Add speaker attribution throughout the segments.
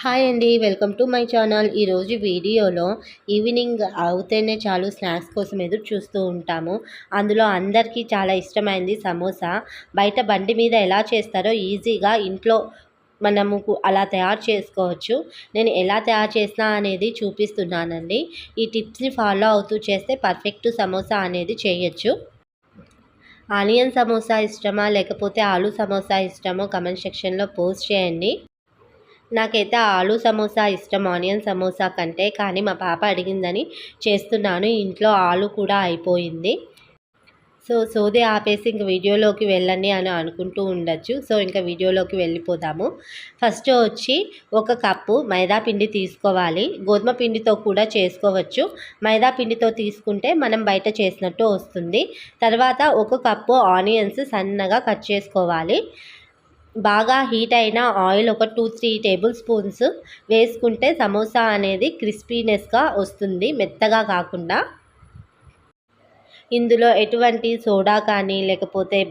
Speaker 1: Hi అండి, welcome to my channel. ఈరోజు వీడియోలో ఈవినింగ్ అవుతేనే చాలు స్నాక్స్ కోసం ఎదురు చూస్తూ ఉంటాము. అందులో అందరికీ చాలా ఇష్టమైంది సమోసా. బయట బండి మీద ఎలా చేస్తారో ఈజీగా ఇంట్లో మనము అలా తయారు చేసుకోవచ్చు. నేను ఎలా తయారు చేసినా అనేది చూపిస్తున్నానండి. ఈ టిప్స్ని ఫాలో అవుతూ చేస్తే పర్ఫెక్ట్ సమోసా అనేది చేయొచ్చు. ఆనియన్ సమోసా ఇష్టమా లేకపోతే ఆలూ సమోసా ఇష్టమో కమెంట్ సెక్షన్లో పోస్ట్ చేయండి. నాకైతే ఆలూ సమోసా ఇష్టం ఆనియన్ సమోసా కంటే. కానీ మా పాప అడిగిందని చేస్తున్నాను. ఇంట్లో ఆలు కూడా అయిపోయింది. సోది ఆపేసి ఇంక వీడియోలోకి వెళ్ళండి అని అనుకుంటూ ఉండొచ్చు. ఇంకా వీడియోలోకి వెళ్ళిపోదాము. ఫస్ట్ వచ్చి 1 కప్పు మైదా పిండి తీసుకోవాలి. గోధుమ పిండితో కూడా చేసుకోవచ్చు. మైదా పిండితో తీసుకుంటే మనం బయట చేసినట్టు వస్తుంది. తర్వాత 1 కప్పు ఆనియన్స్ సన్నగా కట్ చేసుకోవాలి. బాగా హీట్ అయిన ఆయిల్ ఒక 2-3 టేబుల్ స్పూన్స్ వేసుకుంటే సమోసా అనేది క్రిస్పీనెస్గా వస్తుంది, మెత్తగా కాకుండా. ఇందులో ఎటువంటి సోడా కానీ లేకపోతే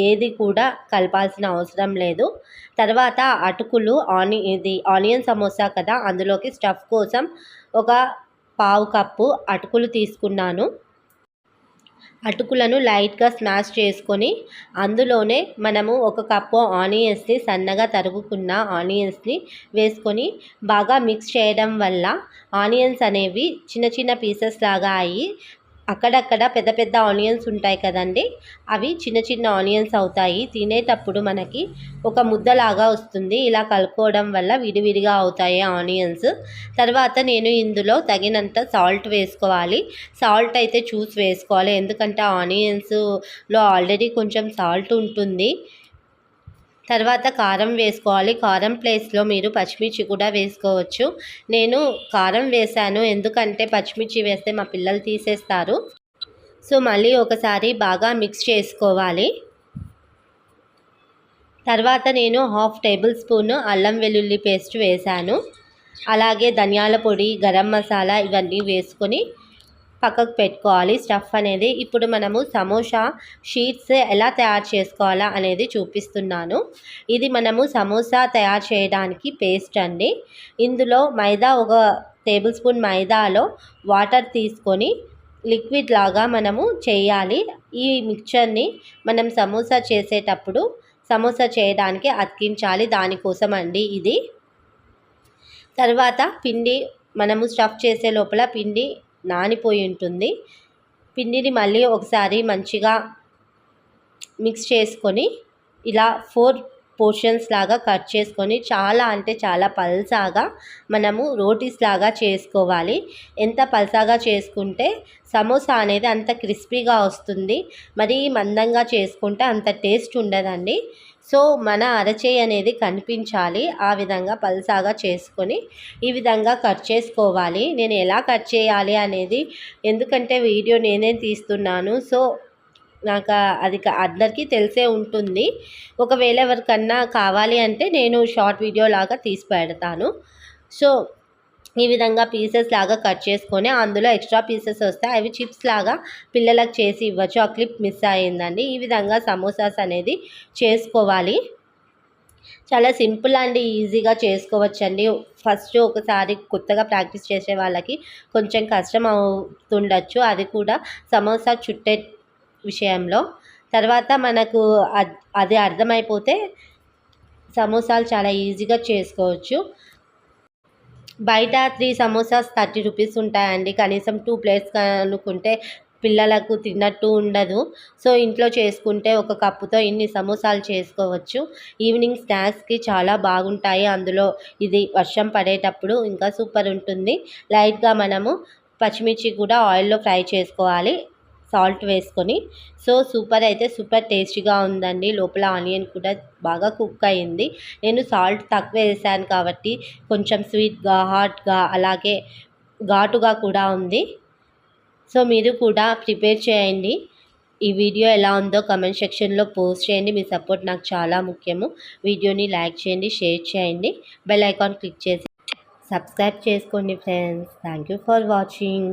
Speaker 1: ఏది కూడా కలపాల్సిన అవసరం లేదు. తర్వాత అటుకులు, ఆనియన్ సమోసా కదా, అందులోకి స్టఫ్ కోసం ఒక 1/2 కప్పు అటుకులు తీసుకున్నాను. అటుకులను లైట్గా స్మాష్ చేసుకొని అందులోనే మనము 1 కప్పు ఆనియన్స్ని సన్నగా తరుగుకున్న ఆనియన్స్ని వేసుకొని బాగా మిక్స్ చేయడం వల్ల ఆనియన్స్ అనేవి చిన్న చిన్న పీసెస్ లాగా అయ్యి అక్కడక్కడ పెద్ద పెద్ద ఆనియన్స్ ఉంటాయి కదండి, అవి చిన్న చిన్న ఆనియన్స్ అవుతాయి. తినేటప్పుడు మనకి ఒక ముద్దలాగా వస్తుంది. ఇలా కలుపుకోవడం వల్ల విడివిడిగా అవుతాయి ఆనియన్స్. తర్వాత నేను ఇందులో తగినంత సాల్ట్ వేసుకోవాలి. సాల్ట్ అయితే చూసి వేసుకోవాలి, ఎందుకంటే ఆనియన్స్లో ఆల్రెడీ కొంచెం సాల్ట్ ఉంటుంది. తర్వాత కారం వేసుకోవాలి. కారం ప్లేస్లో మీరు పచ్చిమిర్చి కూడా వేసుకోవచ్చు. నేను కారం వేశాను, ఎందుకంటే పచ్చిమిర్చి వేస్తే మా పిల్లలు తీసేస్తారు. మళ్ళీ ఒకసారి బాగా మిక్స్ చేసుకోవాలి. తర్వాత నేను 1/2 టేబుల్ స్పూన్ అల్లం వెల్లుల్లి పేస్ట్ వేశాను. అలాగే ధనియాల పొడి, గరం మసాలా ఇవన్నీ వేసుకొని పక్కకు పెట్టుకోవాలి స్టఫ్ అనేది. ఇప్పుడు మనము సమోసా షీట్స్ ఎలా తయారు చేసుకోవాలా అనేది చూపిస్తున్నాను. ఇది మనము సమోసా తయారు చేయడానికి పేస్ట్ అండి. ఇందులో మైదా, 1 టేబుల్ స్పూన్ మైదాలో వాటర్ తీసుకొని లిక్విడ్ లాగా మనము చేయాలి. ఈ మిక్చర్ని మనం సమోసా చేసేటప్పుడు సమోసా చేయడానికి అతికించాలి, దానికోసం అండి ఇది. తర్వాత పిండి మనము స్టఫ్ చేసే లోపల పిండి నానిపోయి ఉంటుంది. పిండిని మళ్ళీ ఒకసారి మంచిగా మిక్స్ చేసుకొని ఇలా 4 పోర్షన్స్ లాగా కట్ చేసుకొని చాలా అంటే చాలా పల్సాగా మనము రోటీస్ లాగా చేసుకోవాలి. ఎంత పల్సాగా చేసుకుంటే సమోసా అనేది అంత క్రిస్పీగా వస్తుంది. మరీ మందంగా చేసుకుంటే అంత టేస్ట్ ఉండదండి. మన అరచేయి అనేది కనిపించాలి. ఆ విధంగా పల్సాగా చేసుకొని ఈ విధంగా కట్ చేసుకోవాలి. నేను ఎలా కట్ చేయాలి అనేది, ఎందుకంటే వీడియో నేనే తీస్తున్నాను, నాకు అది అందరికీ తెలిసే ఉంటుంది. ఒకవేళ ఎవరికన్నా కావాలి అంటే నేను షార్ట్ వీడియో లాగా తీసి పెడతాను. ఈ విధంగా పీసెస్ లాగా కట్ చేసుకొని అందులో ఎక్స్ట్రా పీసెస్ వస్తాయి, అవి చిప్స్ లాగా పిల్లలకు చేసి ఇవ్వచ్చు. ఆ క్లిప్ మిస్ అయ్యిందండి. ఈ విధంగా సమోసాస్ అనేది చేసుకోవాలి. చాలా సింపుల్ అండి, ఈజీగా చేసుకోవచ్చండి. ఫస్ట్ ఒకసారి కొత్తగా ప్రాక్టీస్ చేసే వాళ్ళకి కొంచెం కష్టం అవుతుండొచ్చు, అది కూడా సమోసా చుట్టే విషయంలో. తర్వాత మనకు అది అర్థమైపోతే సమోసాలు చాలా ఈజీగా చేసుకోవచ్చు. బయట 3 సమోసాస్ 30 రూపీస్ ఉంటాయండి. కనీసం 2 ప్లేట్స్ అనుకుంటే పిల్లలకు తిన్నట్టు ఉండదు. ఇంట్లో చేసుకుంటే 1 కప్పుతో ఇన్ని సమోసాలు చేసుకోవచ్చు. ఈవినింగ్ స్నాక్స్కి చాలా బాగుంటాయి. అందులో ఇది వర్షం పడేటప్పుడు ఇంకా సూపర్ ఉంటుంది. లైట్గా మనము పచ్చిమిర్చి కూడా ఆయిల్లో ఫ్రై చేసుకోవాలి సాల్ట్ వేసుకొని. సూపర్ అయితే సూపర్ టేస్టీగా ఉందండి. లోపల ఆనియన్ కూడా బాగా కుక్ అయింది. నేను సాల్ట్ తక్కువ వేసాను కాబట్టి కొంచెం స్వీట్గా, హాట్గా, అలాగే ఘాటుగా కూడా ఉంది. మీరు కూడా ప్రిపేర్ చేయండి. ఈ వీడియో ఎలా ఉందో కమెంట్ సెక్షన్లో పోస్ట్ చేయండి. మీ సపోర్ట్ నాకు చాలా ముఖ్యము. వీడియోని లైక్ చేయండి, షేర్ చేయండి, బెల్ ఐకాన్ క్లిక్ చేసి సబ్స్క్రైబ్ చేసుకోండి friends. Thank you for watching.